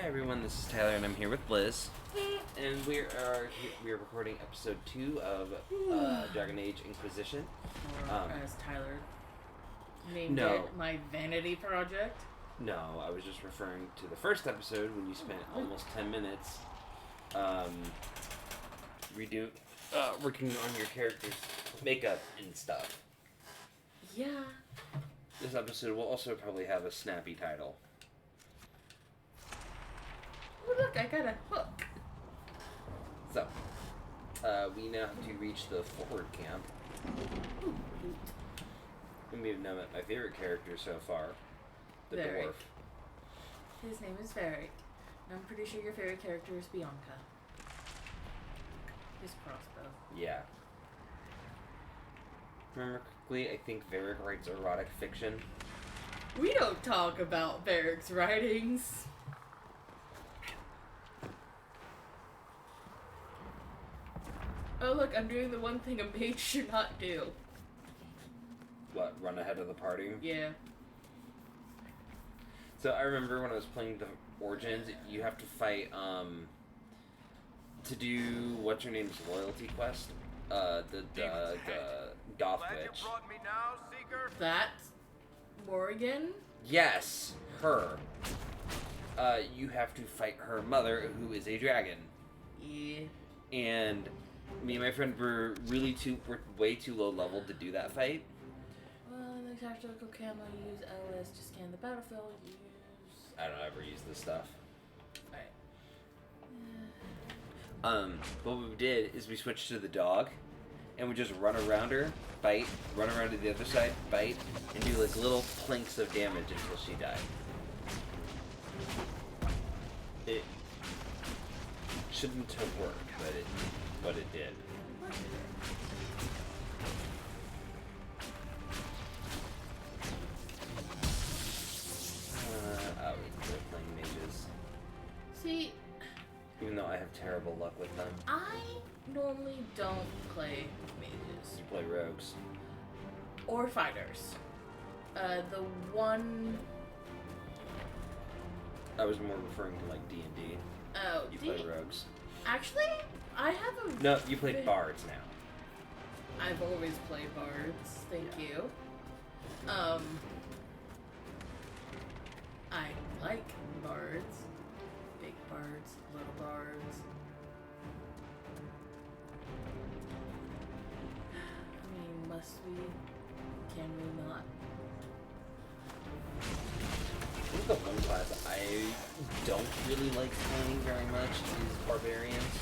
everyone, this is Tyler and I'm here with Liz. And we are recording episode 2 of Dragon Age Inquisition. Or as Tyler named No. it, my vanity project. No, I was just referring to the first episode when you spent almost 10 minutes working on your character's makeup and stuff. Yeah. This episode will also probably have a snappy title. Oh look, I got a hook. So, we now have to reach the forward camp. Ooh, loot. And we have now met my favorite character so far, the Varric. dwarf. His name is Varric. And I'm pretty sure your favorite character is Bianca. His crossbow. Yeah. Remember quickly, I think Varric writes erotic fiction. We don't talk about Varric's writings. Oh look, I'm doing the one thing a mage should not do. What, run ahead of the party? Yeah. So I remember when I was playing the Origins, you have to fight, to do, what's her name's loyalty quest? The Goth Witch. That's Morrigan? Yes, her. You have to fight her mother, who is a dragon. Yeah. And me and my friend were way too low level to do that fight. Well, in the tactical camo, use LS to scan the battlefield. I don't ever use this stuff. Alright. What we did is we switched to the dog, and we just run around her, fight, run around to the other side, fight, and do like little planks of damage until she died. It shouldn't have worked, but it did. I would quit playing mages. See, Even though I have terrible luck with them. I normally don't play mages. You play rogues. Or fighters. The one... I was more referring to like D&D. Oh, You play rogues. Actually, I have a... No, you play bards now. I've always played bards, thank you. I like bards. Big bards, little bards. I mean, must we? Can we not? I think the one class I don't really like playing very much is barbarians.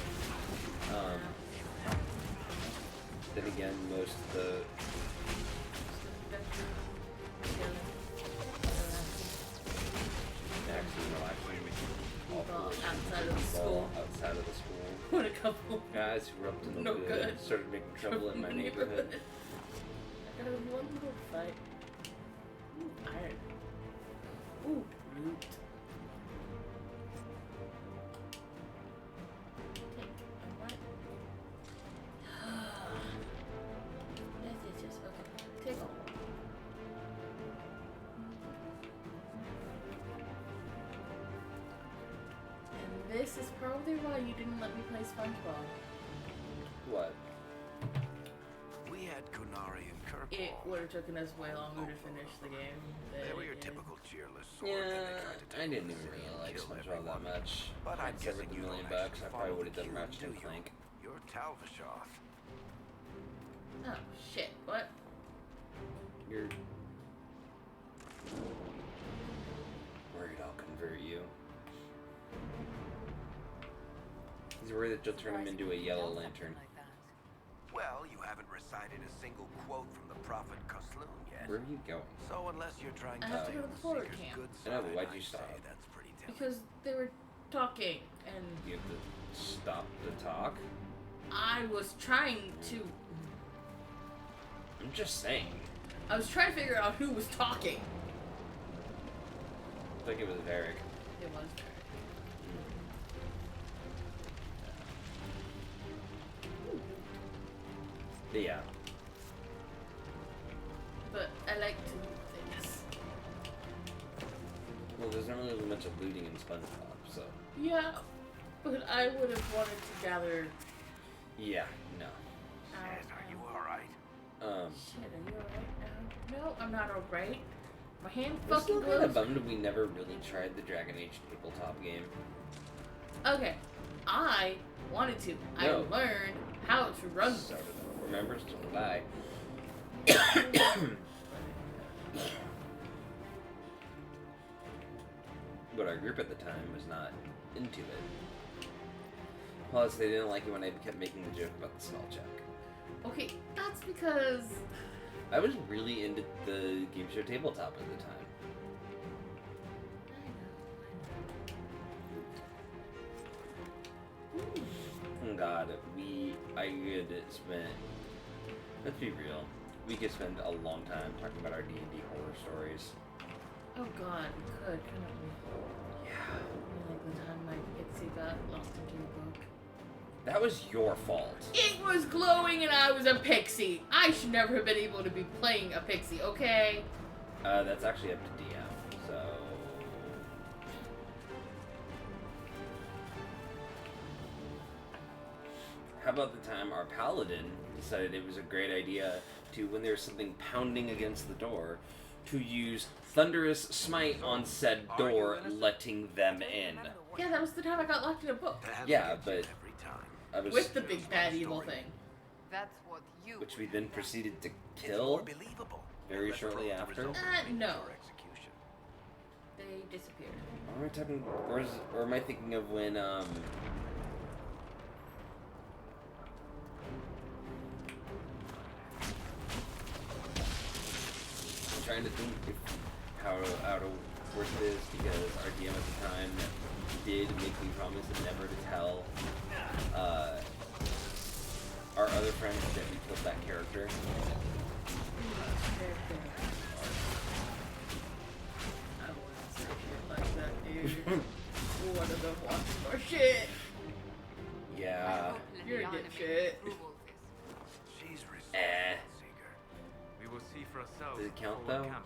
Then again, most of the... Outside of the school. Outside of the school. What a couple. Guys who were up to no good. Started making trouble in my neighborhood. I got one little fight. Ooh, iron. Ooh, loot. Take. Alright. Yes. Okay. Take all. And this is probably why you didn't let me play SpongeBob. What? We had Kunari and Kirk. It would have taken us way longer to finish the game. They were your typical cheerless sort. and they tried to I take didn't over even the really city like and kill SpongeBob that everyone. much. But I'd I'm give guessing it you $1 don't million actually bucks, I follow probably would have the done queues, Ratchet and do you? Clank. You're Talvishoth. Oh, shit. What? You're worried I'll convert you. He's worried that you'll turn him into a yellow lantern. Well, you haven't recited a single quote from the prophet Kosloon yet. Where are you going? So unless you're trying to I have to take go to the the forward Seeker's camp. good I know, but side, why'd you I'd stop? say that's pretty telling. Because they were talking, and You have to stop the talk? I was trying to... I'm just saying. I was trying to figure out who was talking. I think it was Varric. It was Yeah. But I like to do things. Well, there's not really much of looting in SpongeBob, so. Yeah, but I would have wanted to gather. Yeah, no. Yes, are you alright? Shit, are you alright now? No, I'm not alright. My hand I'm fucking still kind of glows. bummed we never really tried the Dragon Age tabletop game. Okay, I wanted to. No. I learned how to run. So did I. Remember? So did I. But our group at the time was not into it. Plus, they didn't like it when I kept making the joke about the smell check. Okay, that's because. I was really into the game show tabletop at the time. Oh God, I could spend. Let's be real. We could spend a long time talking about our D&D horror stories. Oh God, we could, couldn't we? Yeah. Like the time my pixie got lost into a book. That was your fault. It was glowing and I was a pixie. I should never have been able to be playing a pixie, okay? That's actually up to DM, so... How about the time our paladin decided it was a great idea to, when there was something pounding against the door, to use Thunderous Smite on said door, letting them in. Yeah, that was the time I got locked in a book. Yeah, but I was... With the big bad evil thing. That's what you. Which we then proceeded to kill very shortly after. No. They disappeared. Am I talking, or am I thinking of when, I'm trying to think how to work this, because our DM at the time did make me promise never to tell our other friends that we killed that character. I wouldn't say shit like that, dude. One of them wants more shit. Yeah. You're a dipshit. She's Eh. Seeker. We will see for ourselves. Does it count, before we though? camp.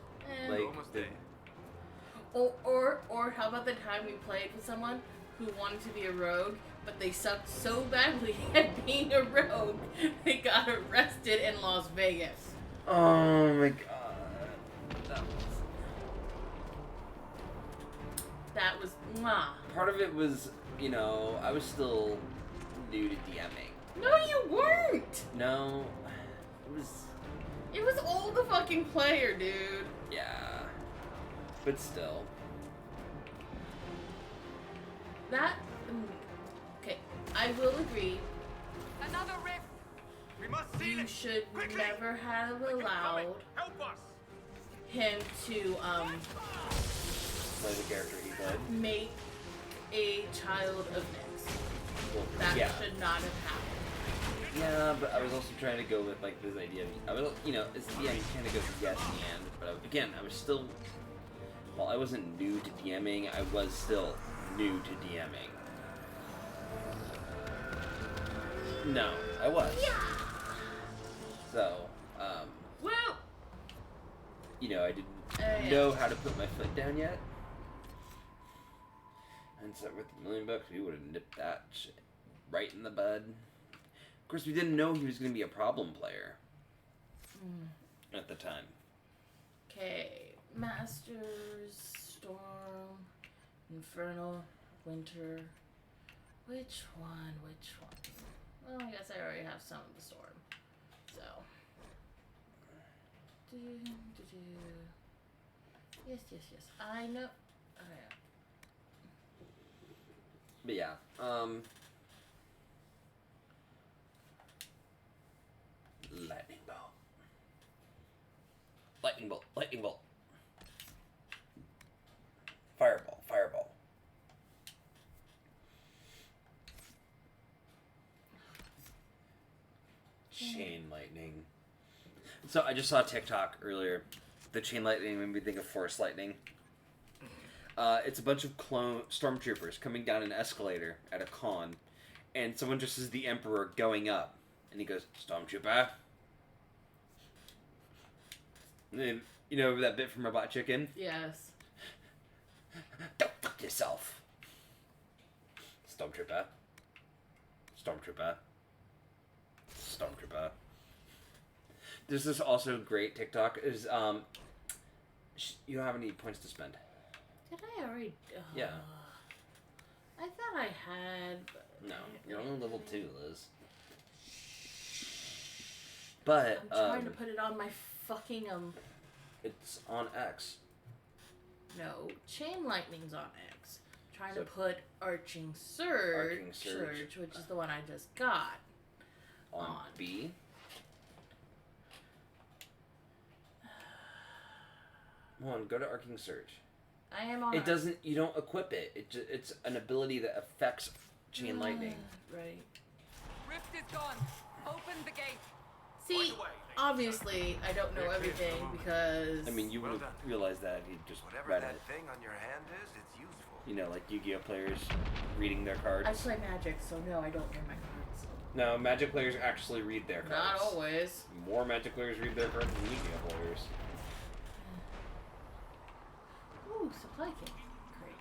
Like, Almost the- there. Or how about the time we played with someone who wanted to be a rogue, but they sucked so badly at being a rogue, they got arrested in Las Vegas. Oh my God. That was mwah. Part of it was, I was still new to DMing. No, you weren't. No, it was, It was all the fucking player, dude. yeah, but still. Okay, I will agree. Another rift. We must seal You it. should Quickly! never have They can come allowed in. Help us. him to Play the character he played. make a child of Nyx. Well, That yeah. should not have happened. Yeah, but I was also trying to go with like this idea of, I was, it's the end, you kind of go yes and, but again, I was still, while I wasn't new to DMing, I was still new to DMing. No, I was. Yeah. So, Well, I didn't yeah. know how to put my foot down yet. And so with $1 million, we would have nipped that shit right in the bud. Of course, we didn't know he was going to be a problem player at the time. okay. Masters, Storm, Infernal, Winter. Which one? Well, I guess I already have some of the Storm. So. Yes. I know. Okay. But yeah, lightning bolt. Lightning bolt, lightning bolt. Fireball, fireball. Chain lightning. So I just saw TikTok earlier. The chain lightning made me think of force lightning. It's a bunch of clone stormtroopers coming down an escalator at a con, and someone just as the Emperor going up, and he goes, "Stormtrooper." And then, that bit from Robot Chicken? Yes. Don't fuck yourself. Stormtrooper. Stormtrooper. Stormtrooper. There's this also great TikTok is you don't have any points to spend. Did I already? Yeah. I thought I had. But No, you're only level 2, Liz. But I'm trying to put it on my fucking it's on X. No, chain lightning's on X. I'm trying So- to put arching surge, Arcing Surge. which is the one I just got. On B. Come on, go to Arcing Surge. I am on. It doesn't. You don't equip it. It's an ability that affects chain lightning. Right. Rift is gone. Open the gate. See, obviously, I don't know everything because. I mean, you would have Well done. realized that if you just Whatever read that it. thing on your hand is, it's useful. You know, like Yu-Gi-Oh players reading their cards. I play Magic, so no, I don't hear my cards. No, Magic players actually read their cards. Not always. More Magic players read their cards than Yu-Gi-Oh players. Ooh, supply kit. Great.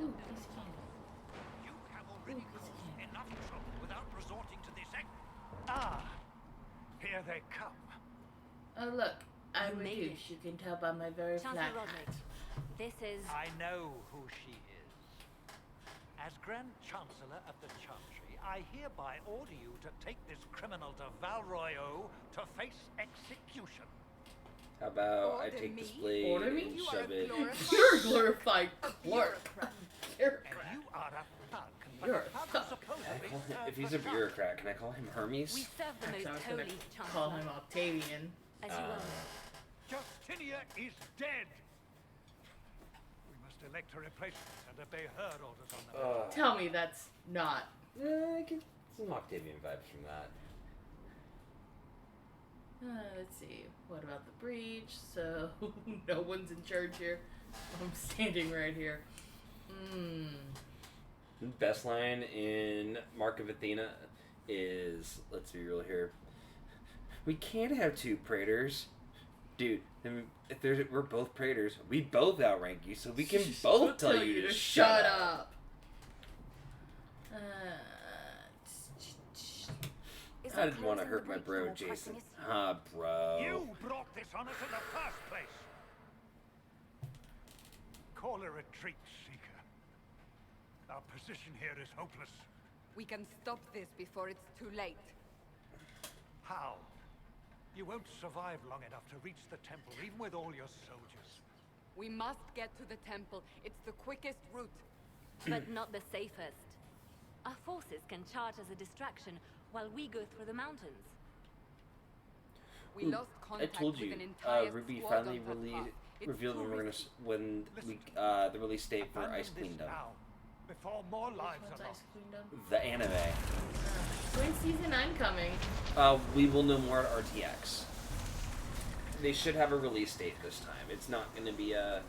Ooh, piece of candy. You have already Ooh, piece of caused candy. enough trouble without resorting to this act. Here they come. Oh look, I'm You a made douche. You can tell by my very Chancellor flat Rodney, hat. this is... I know who she is. As Grand Chancellor of the Chantry, I hereby order you to take this criminal to Valroyo to face execution. How about I Order take me? this blade Order me? and You are shove a it? glorified- You're a glorified clerk. bureaucrat. And Bureaucrat. you are a thug. But You're a a thug thug. supposedly Can I call him, serves if he's the a Shah. bureaucrat, can I call him Hermes? We serve the Actually, I most was gonna holy call Chancellor. him Octavian. As you will. Justinia is dead. We must elect a replacement and obey her orders on the matter. Tell me that's not. I get some Octavian vibes from that. Let's see. What about the breach? So no one's in charge here. I'm standing right here. The best line in Mark of Athena is, let's be real here, we can't have two praetors. Dude, I mean, if we're both praetors, we both outrank you, so we can both tell you to shut up. Is I that didn't want to closing hurt the my breach bro, more Jason. pressing us? Ah, bro. You brought this on us in the first place. Call a retreat, Seeker. Our position here is hopeless. We can stop this before it's too late. How? You won't survive long enough to reach the temple, even with all your soldiers. We must get to the temple. It's the quickest route. But not the safest. Our forces can charge as a distraction while we go through the mountains. We Ooh, lost I contact told with you, an entire Ruby squad finally on her path. It's revealed too when we're gonna risky. when Listen we to me. the release date for Abandon Ice this Queendom, now, before more lives What's are Ice lost. Queendom? the anime. When's season 9 coming? We will know more at RTX. They should have a release date this time. It's not going to be a.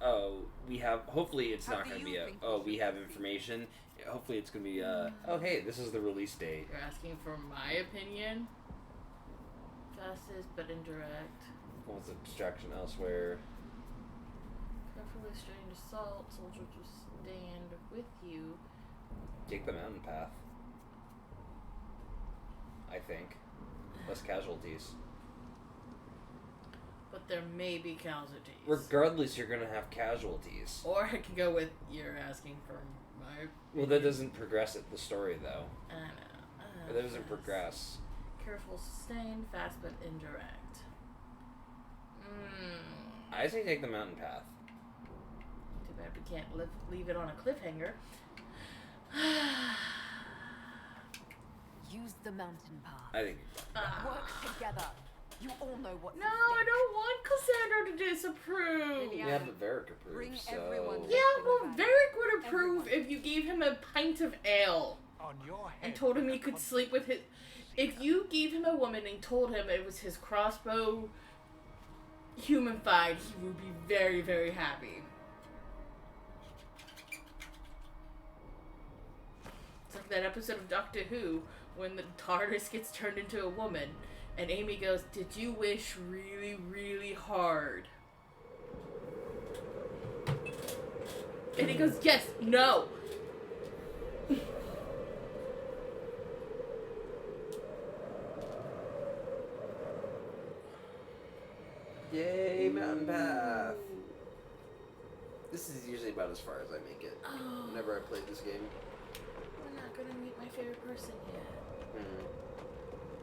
Oh, we have. Hopefully, it's How not do going to you be a. think Oh, we we should have proceed? information. Hopefully, it's going to be a. Oh, hey, this is the release date. You're asking for my opinion? Fastest but indirect. What's a distraction elsewhere? Carefully restrained assault. Soldiers will stand with you. Take the mountain path. I think. Less casualties. But there may be casualties. Regardless, you're going to have casualties. Or I could go with you're asking for my. Well, that doesn't progress the story, though. I know. That doesn't fast. progress. Careful, sustained, fast but indirect. I say take the mountain path. Too bad we can't leave it on a cliffhanger. Use the mountain path. I think. Work together. You all know what's No, at I stake. don't want Cassandra to disapprove. Maybe Yeah, but Varric approves, Bring so... everyone Yeah, well, Everyone. Varric would approve if you gave him a pint of ale On your head. and told him he could sleep with his. If you gave him a woman and told him it was his crossbow humanified, he would be very, very happy. It's like that episode of Doctor Who when the TARDIS gets turned into a woman And Amy goes, "Did you wish really, really hard?" And he goes, "Yes, no." Yay, mountain path. This is usually about as far as I make it. Oh. Whenever I played this game. We're not gonna meet my favorite person yet.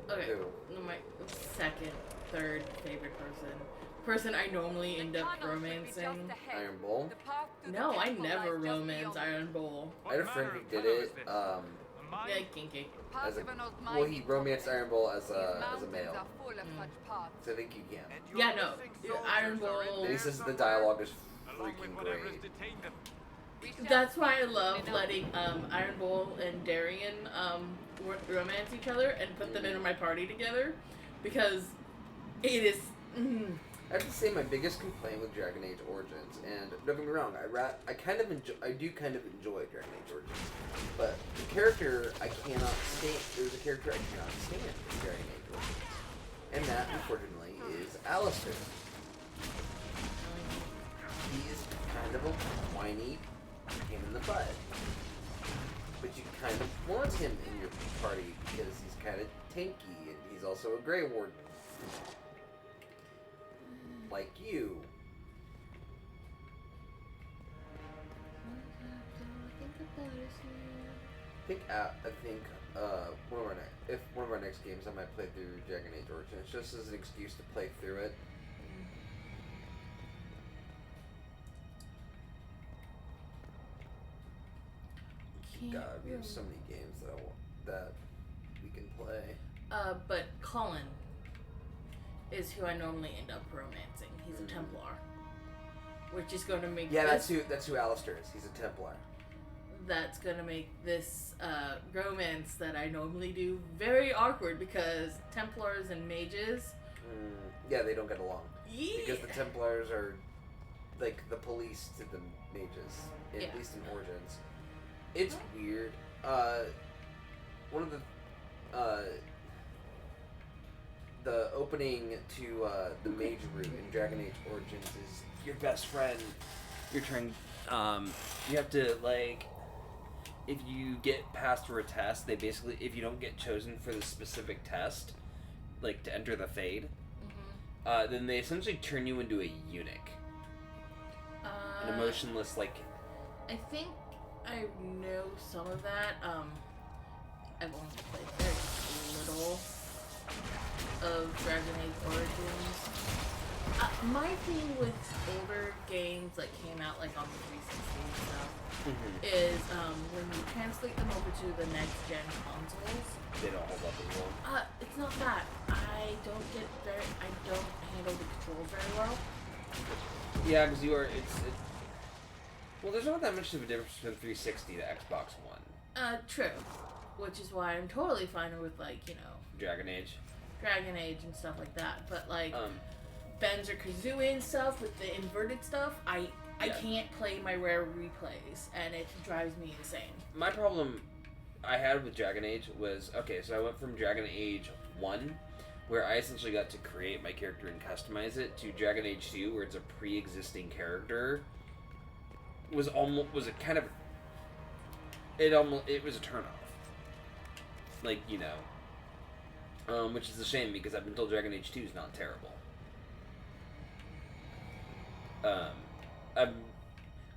Okay, Who? no, my second, third favorite person I normally end up romancing. Iron Bull. No, I never romance Iron Bull. I had a friend who did it. Yeah, kinky. As a, well, he romanced Iron Bull as a male. So I think you can. Yeah, no, Iron Bull. And he says the dialogue is freaking great. That's why I love letting Iron Bull and Darian romance each other and put them in my party together, because it is. I have to say my biggest complaint with Dragon Age Origins, and don't get me wrong, I do kind of enjoy Dragon Age Origins, but the character I cannot stand. There's a character I cannot stand in Dragon Age Origins, and that unfortunately is Alistair. He is kind of a whiny pain in the butt, but you kind of want him in your party because he's kind of tanky and he's also a Grey Warden. Like you. I think one of our next games I might play through Dragon Age Origins just as an excuse to play through it. God, we have so many games that we can play. But Colin is who I normally end up romancing. He's a Templar, which is going to make that's who Alistair is. He's a Templar. That's going to make this romance that I normally do very awkward, because Templars and mages. They don't get along. Yeah. Because the Templars are like the police to the mages, at least in Origins. It's weird. One of the opening to the mage route in Dragon Age Origins is your best friend. You're trying. You have to, like, if you get passed for a test, they basically, if you don't get chosen for the specific test, like to enter the Fade, then they essentially turn you into a eunuch, an emotionless, like. I think I know some of that. I've only played very little of Dragon Age Origins. My thing with older games that came out like on the 360 and stuff is when you translate them over to the next gen consoles, They don't hold up as well. it's not that. I don't handle the controls very well. Yeah, because well, there's not that much of a difference between 360 to Xbox One. True. Which is why I'm totally fine with, like, Dragon Age and stuff like that. But, like, Banjo-Kazooie and stuff with the inverted stuff, I can't play my rare replays, and it drives me insane. My problem I had with Dragon Age was, so I went from Dragon Age 1, where I essentially got to create my character and customize it, to Dragon Age 2, where it's a pre-existing character. It was a turnoff. Like, which is a shame, because I've been told Dragon Age 2 is not terrible.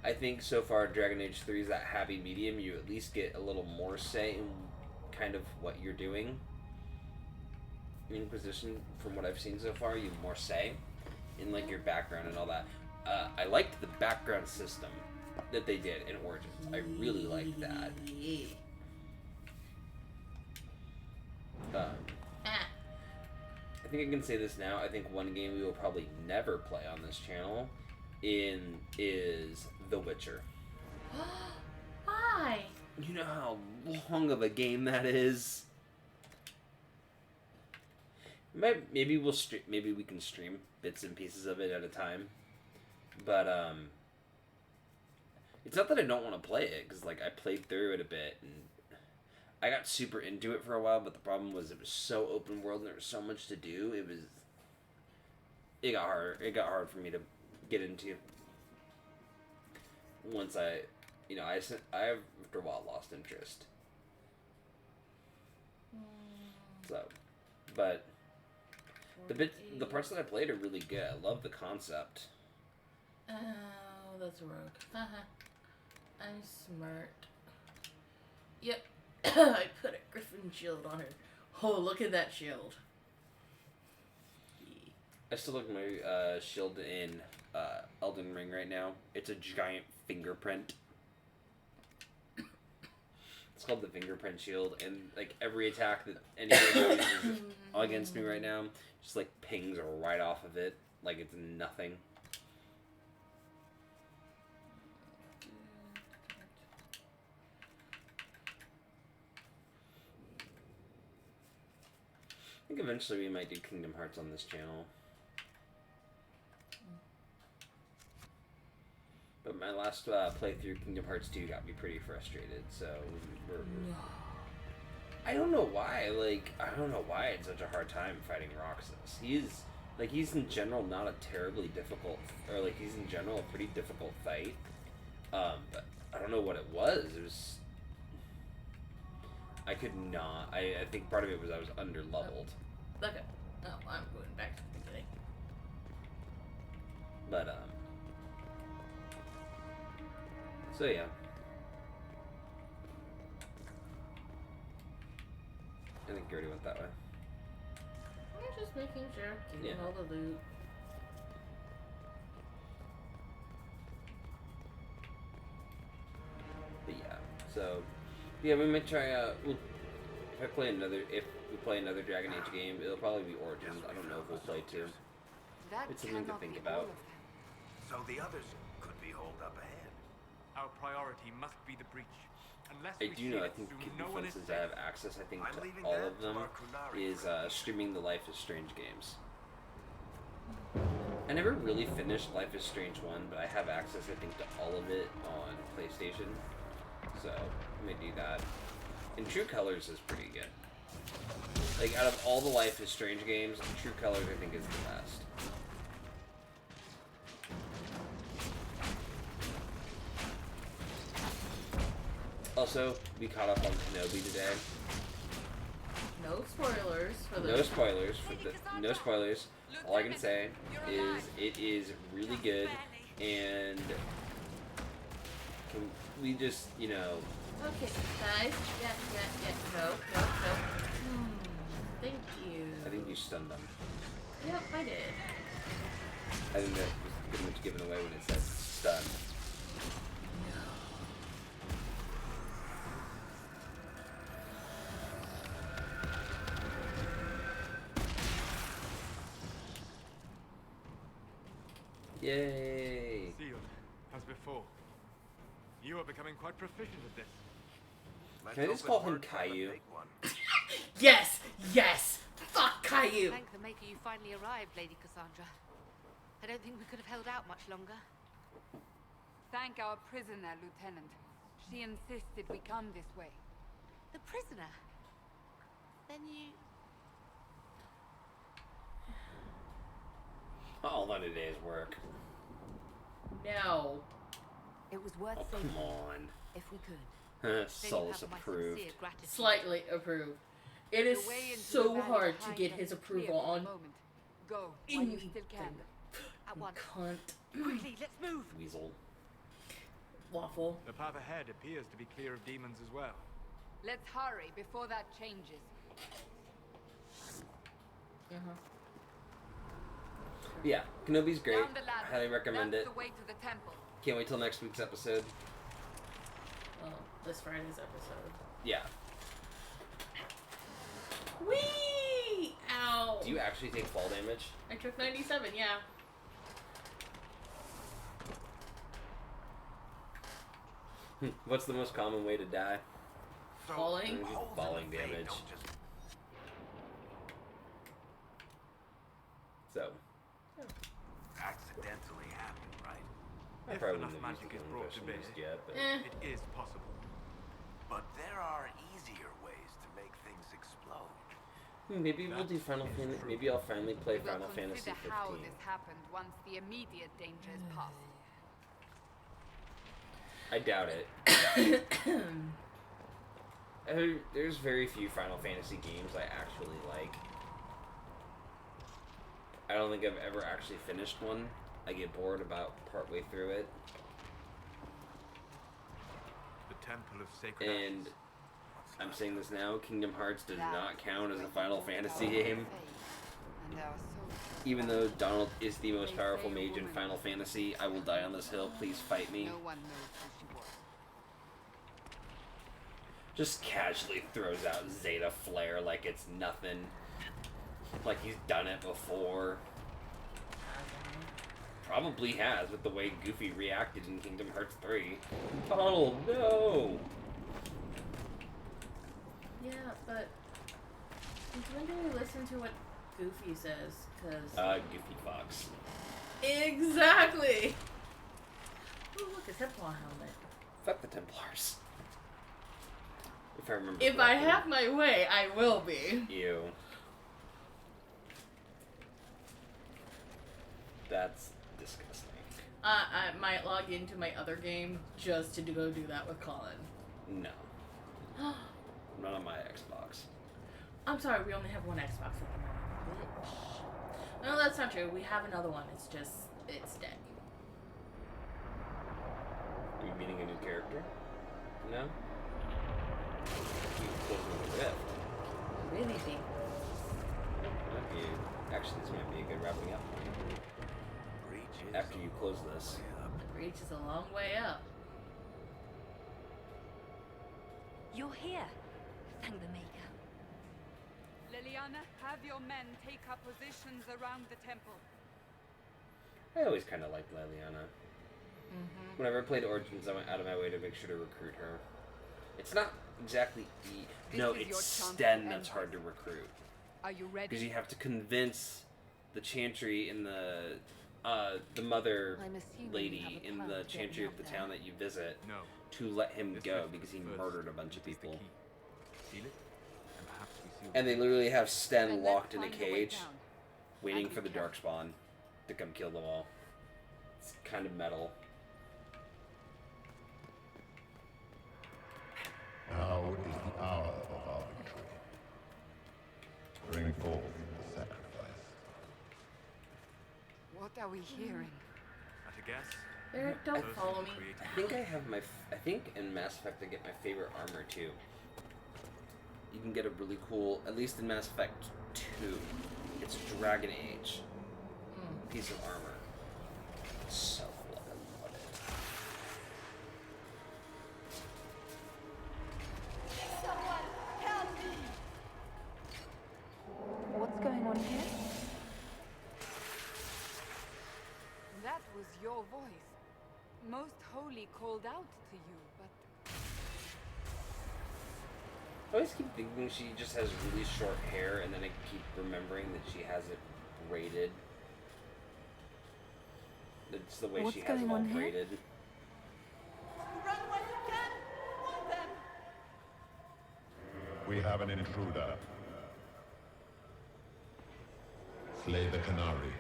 I think so far Dragon Age 3 is that happy medium. You at least get a little more say in kind of what you're doing. In Inquisition, from what I've seen so far, you have more say in, like, your background and all that. I liked the background system that they did in Origins. I really liked that. I think I can say this now. I think one game we will probably never play on this channel is The Witcher. Why? You know how long of a game that is? Maybe we can stream bits and pieces of it at a time. But it's not that I don't want to play it, because, like, I played through it a bit, and I got super into it for a while, but the problem was it was so open world and there was so much to do. It got harder. It got hard for me to get into. Once I after a while lost interest. So, but the parts that I played are really good. I love the concept. Oh, that's a rogue. Haha. I'm smart. Yep. I put a griffin shield on her. Oh, look at that shield. I still look at my shield in Elden Ring right now. It's a giant fingerprint. It's called the fingerprint shield, and like every attack that anybody uses against me right now, just like pings right off of it, like it's nothing. I think eventually we might do Kingdom Hearts on this channel. But my last playthrough, Kingdom Hearts 2, got me pretty frustrated, so I don't know why, I don't know why it's such a hard time fighting Roxas. He's in general not a terribly difficult, or he's in general a pretty difficult fight, but I don't know what it was. It was, I could not, I think part of it was I was under-leveled. Okay. Oh, I'm going back to the beginning. But, so yeah. I think you already went that way. I'm just making sure, getting Yeah. all the loot. But yeah, so yeah, we might try. If we play another Dragon Age game, it'll probably be Origins. I don't know if we'll play 2. That It's something to cannot think be about. all of them. So the others could be holed up ahead. Our priority must be the breach. Unless I we do know. seal I it think soon, could be no one fun is since safe. I have access. I think I'm to leaving all that of to them our Kunari is friends. streaming the Life is Strange games. I never really finished Life is Strange 1, but I have access. I think to all of it on PlayStation, so I may do that. And True Colors is pretty good. Out of all the Life is Strange games, True Colors I think is the best. Also, we caught up on Kenobi today. No spoilers for the. No spoilers. No spoilers. All I can say is it is really good, and can we just, Okay, guys. Yeah. No. Thank you. I think you stunned them. Yep, I did. I think that was pretty much given away when it said stun. Yay! Sealed, as before. You are becoming quite proficient at this. Let's Can I just hope call it him works on the Caillou? big one. Yes! Fuck Caillou! Thank the Maker you finally arrived, Lady Cassandra. I don't think we could have held out much longer. Thank our prisoner, Lieutenant. She insisted we come this way. The prisoner? Then you... All on a day's work. No. It was worth Oh, saving come on. if we could. Then you Solus have my approved. sincere gratitude. Slightly approved. It is The way into the so valley hard to behind get us his is clear approval for the on moment. Go, while you still can. anything. At once. Cunt. Quickly, let's move! Weasel. Waffle. The path ahead appears to be clear of demons as well. Let's hurry before that changes. Yeah, Kenobi's great. Down the ladder. Highly recommend That's it. the way to the temple. Can't wait till next week's episode. Well, this Friday's episode. Yeah. Whee! Ow! Do you actually take fall damage? I took 97, yeah. What's the most common way to die? So, Falling? holes in Falling the fade damage. don't just- So, accidentally happen, right? I If probably enough wouldn't have magic used is the brought to question bear, just yet, but Eh. it is possible. But there are easier ways. Maybe we'll do Final Fantasy. Maybe I'll finally play We will Final Fantasy consider how 15. this happened once the immediate danger is past. I doubt it. There's very few Final Fantasy games I actually like. I don't think I've ever actually finished one. I get bored about partway through it. The Temple of Sacred And Ashes. I'm saying this now, Kingdom Hearts does That not count as a is Final what Fantasy our game. faith and our souls. Even though Donald is the most They powerful say mage in woman Final is Fantasy, I will die on this hill. Please fight me. No one knows who she was. Just casually throws out Zeta Flare like it's nothing. Like he's done it before. Probably has, with the way Goofy reacted in Kingdom Hearts 3. Donald, no! Yeah, but since when do we listen to what Goofy says? Cause Goofy Fox. exactly. Oh, look, a Templar helmet. Fuck the Templars. If I remember If I correctly. have my way, I will be. Ew. That's disgusting. I might log into my other game just to go do that with Colin. No. Not on my Xbox. I'm sorry, we only have one Xbox at the moment. Bitch. No, that's not true. We have another one. It's dead. Are you meeting a new character? No? You closing the rift. Really big. Might be, actually, this might be a good wrapping up point. Breach is After you close this. way up. The reach is a long way up. You're here. Thank the Maker. Liliana, have your men take up positions around the temple. I always kind of liked Liliana. Whenever I played Origins, I went out of my way to make sure to recruit her. It's not exactly no, This is it's your chance to Sten end that's hard to this. recruit. Are you ready? Because you have to convince the Chantry in the mother I'm assuming you lady have a in plan the of getting Chantry of out the there. town that you visit No. to let him This go rift because he is first. murdered a bunch of It is the people. key. Seal it, and perhaps we seal And they the literally have Sten Then let's locked in a find a way cage, down. waiting And for be the careful. Darkspawn to come kill them all. It's kind of metal. Now is the hour of our victory. Bring forth the sacrifice. What are we hearing? At a guess. Eric, don't Person follow me. created I think I have my. I think in Mass Effect I get my favorite armor too. You can get a really cool, at least in Mass Effect 2, it's Dragon Age piece of armor. It's so cool. I love it. What's going on here? That was your voice. Most Holy called out to you, but I always keep thinking she just has really short hair, and then I keep remembering that she has it braided. It's the way she has it all braided. We have an intruder. Slay the Canary.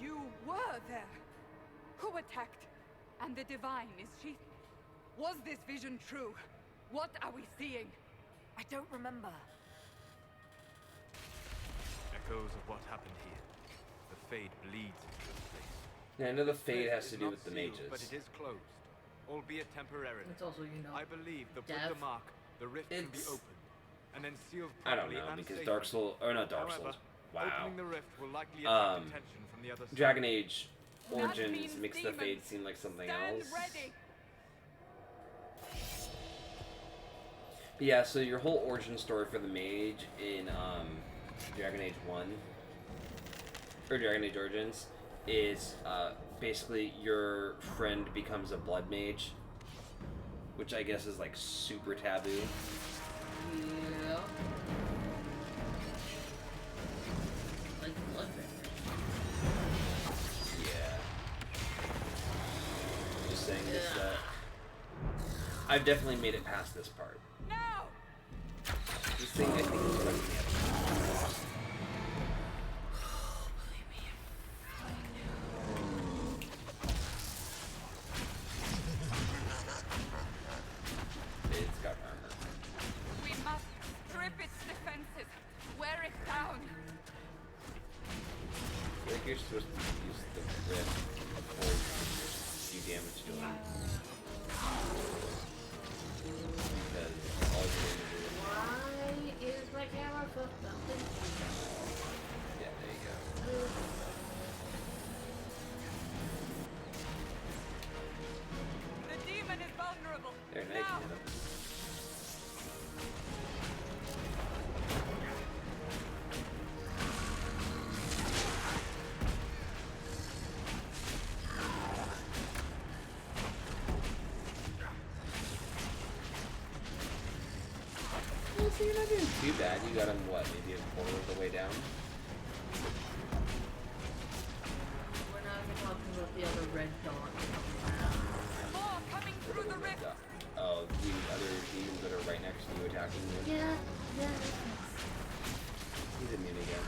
you were there. Who attacked? And the divine, is she? Was this vision true? What are we seeing? I don't remember. echoes of what happened here. The Fade bleeds into this place. Yeah, I know the Fade Rift has is to do not with the sealed, mages. But it is closed, albeit temporarily. It's also, you know, I believe that with Dev. the mark, the rift can be It's- opened, and then sealed I don't properly know, and because safely. Dark Souls, or not Dark However, Souls, wow. opening the rift will likely attract attention from the other side. Dragon Age That Origins means makes the Fade demons. seem like something Stand else. ready. But yeah, so your whole origin story for the mage in Dragon Age 1, or Dragon Age Origins, is basically your friend becomes a blood mage, which I guess is like super taboo. yeah. Like Bloodbender. Yeah. Just saying this, Yeah. I've definitely made it past this part. Now! This thing, I think, is what I'm It's got armor. We must strip its defenses. Wear it down. I think you're supposed to use the rift before you do damage to him. Because all you're going to do is... Why is my camera fucked up? Yeah, there you go. The demon is vulnerable. There, now you Now! can hit him. Well, so you're not doing too bad. You got him, what, maybe a quarter of the way down? We're not even talking about the other red dot. More coming through the rift. Oh, the other demons that are right next to you attacking you. Yeah, that's nice. He's immune again.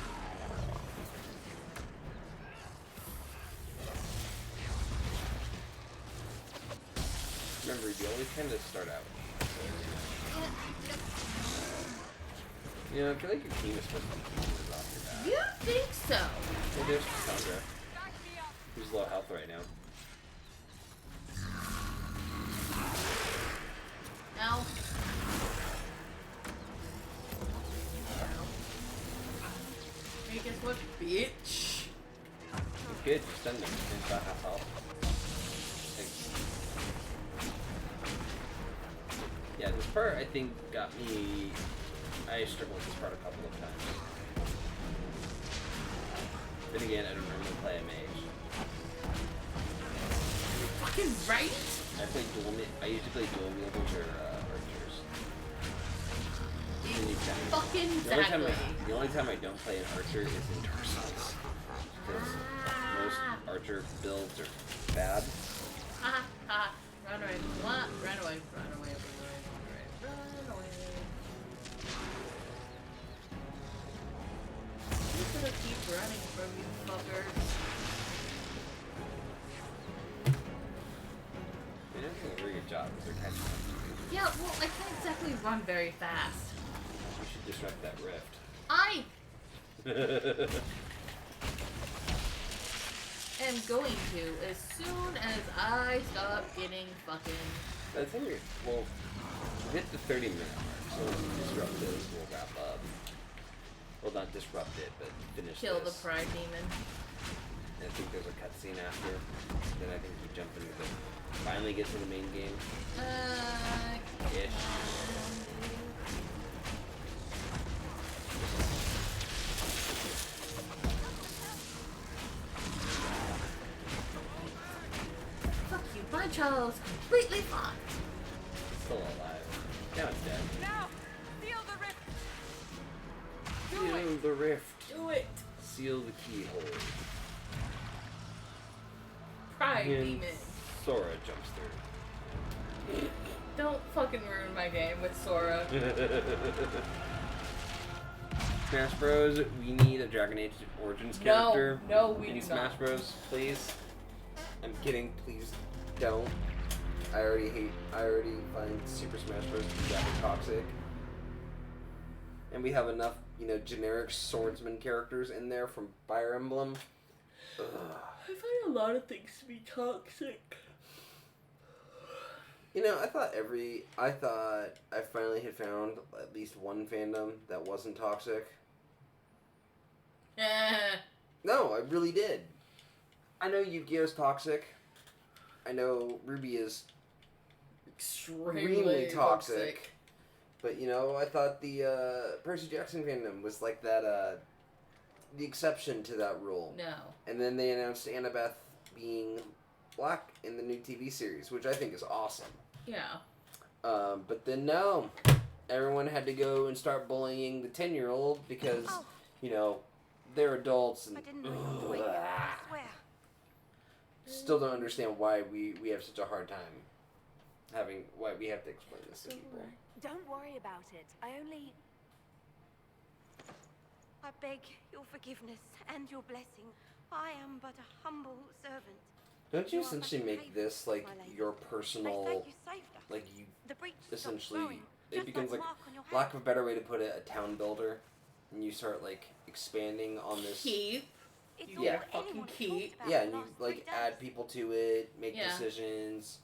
Remember, you always tend to start out. You know, I feel like your team is supposed to be keeping off your back. You think so? Well, there's Cassandra, Back me up. who's low health right now. Ow. Hey, guess what, bitch? Good, you stunned him. He's got half health. Thanks. Yeah, this part I think got me. I struggled with this part a couple of times. Then again, I don't normally play a mage. Fucking right? I play I usually play dual wielders or archers. Fucking The exactly. only time I don't play an archer is in Tarsus. Because most archer builds are bad. Ha ha. Run away. What? Run away. Run away. Run away. Run away. You gonna keep running from you fuckers. They're not doing a very good job because they're catching up to you. Yeah, well, I can't exactly run very fast. You should disrupt that rift. I am going to as soon as I stop getting fucking. By the time you're, well, hit the 30-minute mark, so when you disrupt this, we'll wrap up. Well, not disrupt it, but finish Kill the this. pride demon. And I think there's a cutscene after. Then I think you jump into the... Finally get to the main game. Ish. Fuck you, my child is completely fine. Still alive. Now it's dead. Now! Seal the rift! Seal the rift. Do it! Seal the keyhole. Pride And demon. Sora jumps through. Don't fucking ruin my game with Sora. Smash Bros. We need a Dragon Age Origins character. No, we in do Smash not. Bros. Please. I'm kidding. Please don't. I already find Super Smash Bros. to be rather toxic. And we have enough, generic swordsman characters in there from Fire Emblem. Ugh. I find a lot of things to be toxic. I thought I finally had found at least one fandom that wasn't toxic. No, I really did. I know Yu-Gi-Oh's toxic. I know Ruby is extremely toxic. But, I thought the Percy Jackson fandom was like that, the exception to that rule. No. And then they announced Annabeth being black in the new TV series, which I think is awesome. Yeah. But then no, everyone had to go and start bullying the 10-year-old because, they're adults and. I didn't know you were doing it, I swear. Still don't understand why we have such a hard time why we have to explain this to people. Don't worry about it. I beg your forgiveness and your blessing. I am but a humble servant. Don't you You are essentially but make haven, this like my lady. your I personal, thank you saved us. like you The breach stopped essentially growing, it just becomes like like, mark on your lack hand. of a better way to put it, a town builder, and you start like expanding on this. Keep. It's You all get anyone fucking talked keep. about Yeah, the and you last like 3 add days. people to it, make Yeah. decisions.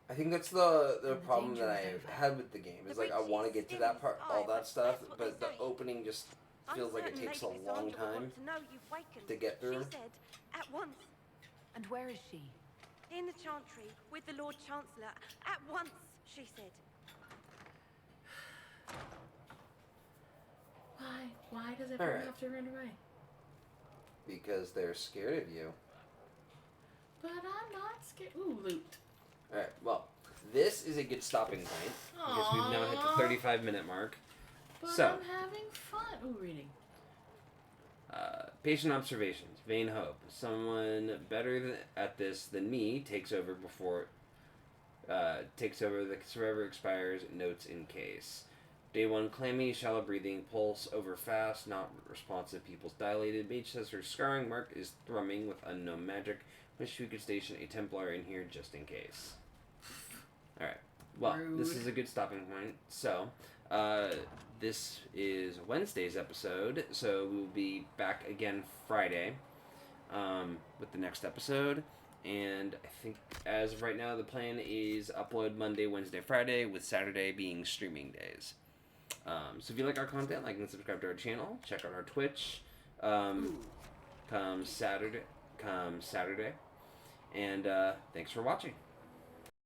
I think that's the And the problem that danger I is over. had with the game. Is The like I breach want to is get to still that part, all inside, that but stuff, that's what but they the say. opening just feels like it Uncertain takes a Lady long Cassandra time. wants to know you've wakened. to get through. She said, at once, And where is she? in the Chantry, with the Lord Chancellor. At once, she said. Why does everyone Alright. have to run away? Because they're scared of you. But I'm not scared. Ooh, loot. Alright, well, this is a good stopping point. Because we've now hit the 35-minute mark. But So. I'm having fun. Ooh, reading. Patient observations. Vain hope. Someone better at this than me takes over the survivor expires. Notes in case. Day 1, clammy, shallow breathing, pulse over fast, not responsive, pupils dilated. Mage says her scarring mark is thrumming with unknown magic. Wish we could station a Templar in here just in case. Alright. Well, this Rude. is a good stopping point. So, this is Wednesday's episode, so we will be back again Friday with the next episode. And I think as of right now, the plan is upload Monday, Wednesday, Friday, with Saturday being streaming days. So if you like our content, like and subscribe to our channel. Check out our Twitch. Come Saturday. And thanks for watching.